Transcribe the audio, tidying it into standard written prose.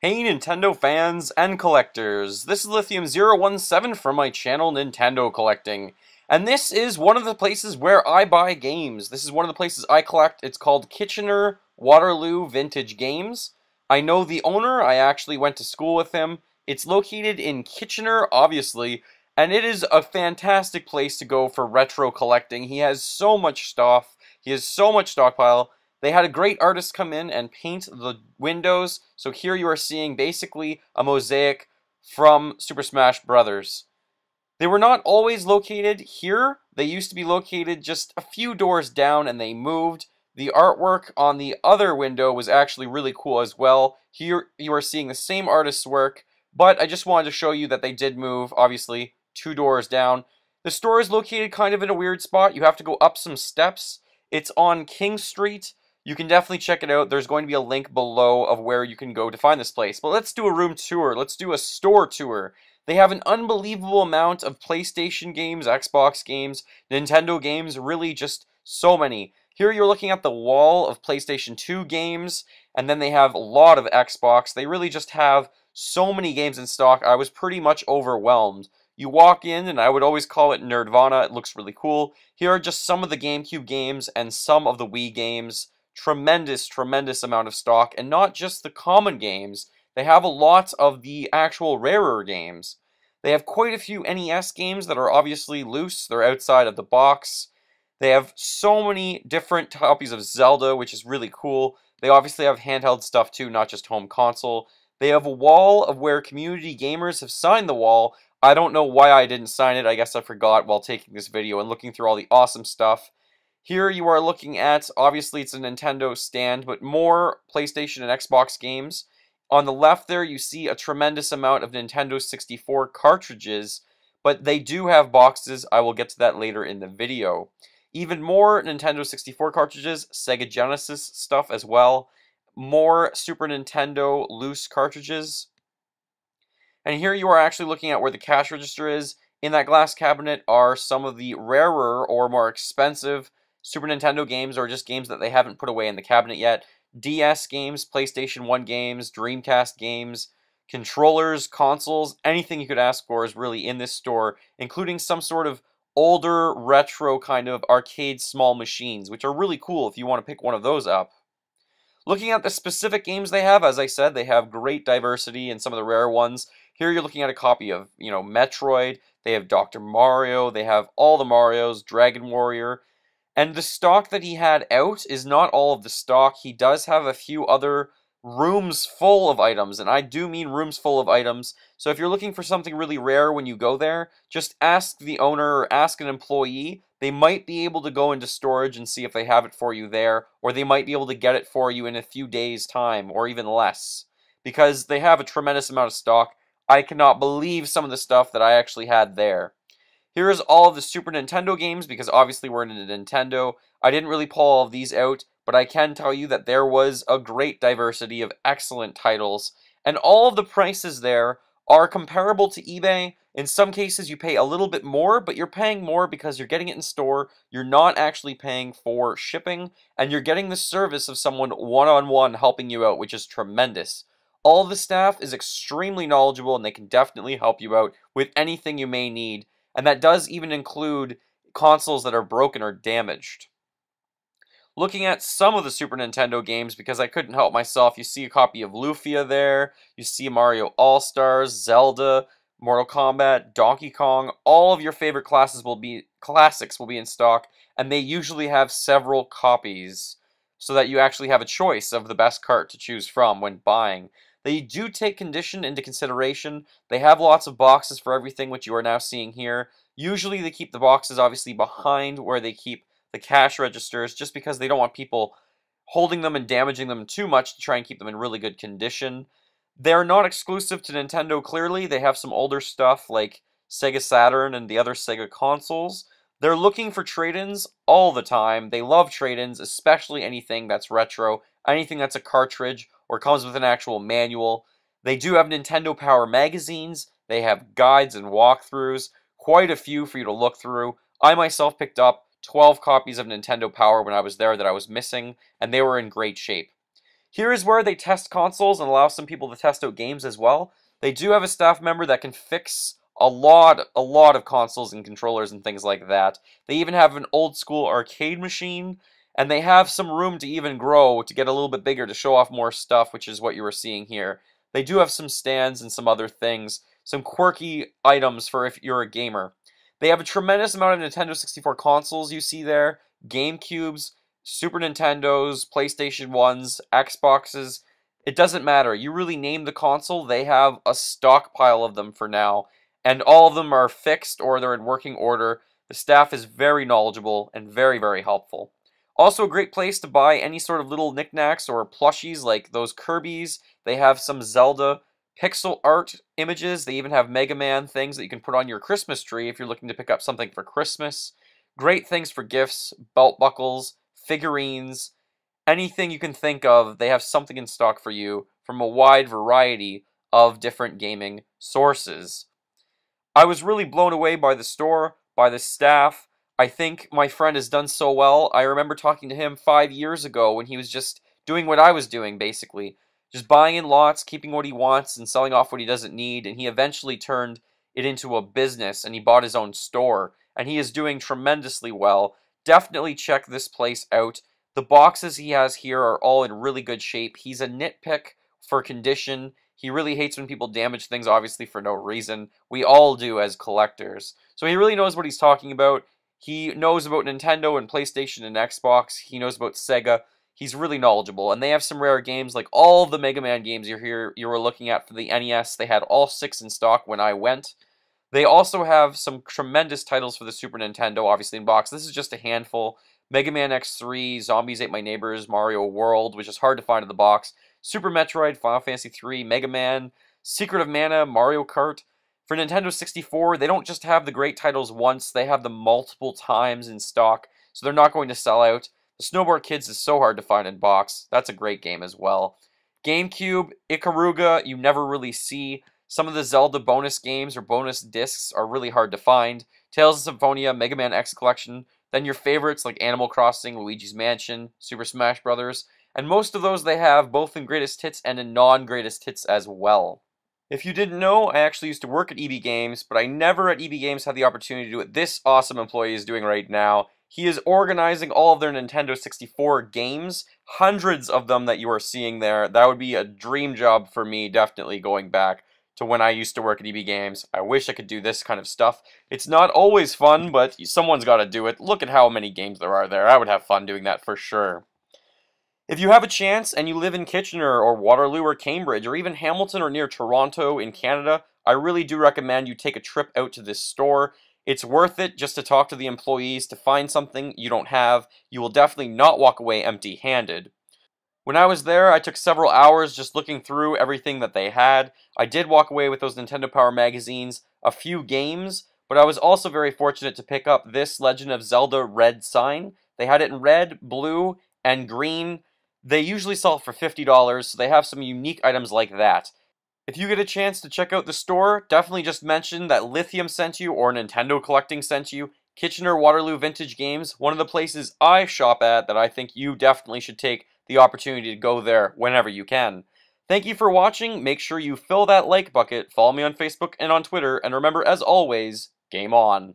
Hey Nintendo fans and collectors, this is Lithium017 from my channel Nintendo Collecting, and this is one of the places where I buy games. This is one of the places I collect. It's called Kitchener-Waterloo Vintage Games. I know the owner, I actually went to school with him. It's located in Kitchener, obviously, and it is a fantastic place to go for retro collecting. He has so much stuff, he has so much stockpile. They had a great artist come in and paint the windows, so here you are seeing basically a mosaic from Super Smash Bros. They were not always located here. They used to be located just a few doors down and they moved. The artwork on the other window was actually really cool as well. Here you are seeing the same artist's work, but I just wanted to show you that they did move, obviously, 2 doors down. The store is located kind of in a weird spot. You have to go up some steps. It's on King Street. You can definitely check it out. There's going to be a link below of where you can go to find this place. But let's do a room tour. Let's do a store tour. They have an unbelievable amount of PlayStation games, Xbox games, Nintendo games, really just so many. Here you're looking at the wall of PlayStation 2 games, and then they have a lot of Xbox. They really just have so many games in stock. I was pretty much overwhelmed. You walk in, and I would always call it Nerdvana. It looks really cool. Here are just some of the GameCube games and some of the Wii games. Tremendous amount of stock, and not just the common games. They have a lot of the actual rarer games. They have quite a few NES games that are obviously loose. They're outside of the box. They have so many different copies of Zelda, which is really cool. They obviously have handheld stuff too, not just home console. They have a wall of where community gamers have signed the wall. I don't know why I didn't sign it. I guess I forgot while taking this video and looking through all the awesome stuff. Here you are looking at, obviously it's a Nintendo stand, but more PlayStation and Xbox games. On the left there you see a tremendous amount of Nintendo 64 cartridges, but they do have boxes. I will get to that later in the video. Even more Nintendo 64 cartridges, Sega Genesis stuff as well. More Super Nintendo loose cartridges. And here you are actually looking at where the cash register is. In that glass cabinet are some of the rarer or more expensive Super Nintendo games, or just games that they haven't put away in the cabinet yet. DS games, PlayStation 1 games, Dreamcast games, controllers, consoles, anything you could ask for is really in this store, including some sort of older, retro kind of arcade small machines, which are really cool if you want to pick one of those up. Looking at the specific games they have, as I said, they have great diversity in some of the rare ones. Here you're looking at a copy of, Metroid. They have Dr. Mario. They have all the Marios, Dragon Warrior. And the stock that he had out is not all of the stock. He does have a few other rooms full of items, and I do mean rooms full of items. So if you're looking for something really rare when you go there, just ask the owner or ask an employee. They might be able to go into storage and see if they have it for you there, or they might be able to get it for you in a few days' time, or even less, because they have a tremendous amount of stock. I cannot believe some of the stuff that I actually had there. Here's all of the Super Nintendo games, because obviously we're in a Nintendo. I didn't really pull all of these out, but I can tell you that there was a great diversity of excellent titles, and all of the prices there are comparable to eBay. In some cases you pay a little bit more, but you're paying more because you're getting it in store, you're not actually paying for shipping, and you're getting the service of someone one-on-one helping you out, which is tremendous. All of the staff is extremely knowledgeable, and they can definitely help you out with anything you may need. And that does even include consoles that are broken or damaged. Looking at some of the Super Nintendo games, because I couldn't help myself, you see a copy of Lufia there, you see Mario All-Stars, Zelda, Mortal Kombat, Donkey Kong. All of your favorite classics will be in stock, and they usually have several copies, so that you actually have a choice of the best cart to choose from when buying. They do take condition into consideration. They have lots of boxes for everything, which you are now seeing here. Usually they keep the boxes obviously behind where they keep the cash registers, just because they don't want people holding them and damaging them too much to try and keep them in really good condition. They're not exclusive to Nintendo, clearly. They have some older stuff like Sega Saturn and the other Sega consoles. They're looking for trade-ins all the time. They love trade-ins, especially anything that's retro, anything that's a cartridge or comes with an actual manual. They do have Nintendo Power magazines. They have guides and walkthroughs, quite a few for you to look through. I myself picked up 12 copies of Nintendo Power when I was there that I was missing, and they were in great shape. Here is where they test consoles and allow some people to test out games as well. They do have a staff member that can fix a lot of consoles and controllers and things like that. They even have an old school arcade machine, and they have some room to even grow to get a little bit bigger to show off more stuff, which is what you were seeing here. They do have some stands and some other things, some quirky items for if you're a gamer. They have a tremendous amount of Nintendo 64 consoles you see there, GameCubes, Super Nintendos, PlayStation 1s, Xboxes. It doesn't matter. You really name the console, they have a stockpile of them for now. And all of them are fixed or they're in working order. The staff is very knowledgeable and very, very helpful. Also a great place to buy any sort of little knickknacks or plushies like those Kirby's. They have some Zelda pixel art images. They even have Mega Man things that you can put on your Christmas tree if you're looking to pick up something for Christmas. Great things for gifts, belt buckles, figurines, anything you can think of. They have something in stock for you from a wide variety of different gaming sources. I was really blown away by the store, by the staff. I think my friend has done so well. I remember talking to him 5 years ago when he was just doing what I was doing, basically. Just buying in lots, keeping what he wants, and selling off what he doesn't need. And he eventually turned it into a business, and he bought his own store. And he is doing tremendously well. Definitely check this place out. The boxes he has here are all in really good shape. He's a nitpick for condition. He really hates when people damage things, obviously, for no reason. We all do as collectors. So he really knows what he's talking about. He knows about Nintendo and PlayStation and Xbox. He knows about Sega. He's really knowledgeable. And they have some rare games, like all the Mega Man games you were looking at for the NES. They had all 6 in stock when I went. They also have some tremendous titles for the Super Nintendo, obviously, in box. This is just a handful. Mega Man X3, Zombies Ate My Neighbors, Mario World, which is hard to find in the box. Super Metroid, Final Fantasy 3, Mega Man, Secret of Mana, Mario Kart. For Nintendo 64, they don't just have the great titles once, they have them multiple times in stock, so they're not going to sell out. The Snowboard Kids is so hard to find in box. That's a great game as well. GameCube, Ikaruga, you never really see. Some of the Zelda bonus games or bonus discs are really hard to find. Tales of Symphonia, Mega Man X Collection. Then your favorites like Animal Crossing, Luigi's Mansion, Super Smash Bros. And most of those they have both in Greatest Hits and in non-Greatest Hits as well. If you didn't know, I actually used to work at EB Games, but I never at EB Games had the opportunity to do what this awesome employee is doing right now. He is organizing all of their Nintendo 64 games, hundreds of them that you are seeing there. That would be a dream job for me, definitely going back to when I used to work at EB Games. I wish I could do this kind of stuff. It's not always fun, but someone's got to do it. Look at how many games there are there. I would have fun doing that for sure. If you have a chance and you live in Kitchener or Waterloo or Cambridge or even Hamilton or near Toronto in Canada, I really do recommend you take a trip out to this store. It's worth it just to talk to the employees to find something you don't have. You will definitely not walk away empty-handed. When I was there, I took several hours just looking through everything that they had. I did walk away with those Nintendo Power magazines, a few games, but I was also very fortunate to pick up this Legend of Zelda red sign. They had it in red, blue, and green. They usually sell for $50, so they have some unique items like that. If you get a chance to check out the store, definitely just mention that Lithium sent you or Nintendo Collecting sent you. Kitchener Waterloo Vintage Games, one of the places I shop at that I think you definitely should take the opportunity to go there whenever you can. Thank you for watching. Make sure you fill that like bucket, follow me on Facebook and on Twitter, and remember, as always, game on.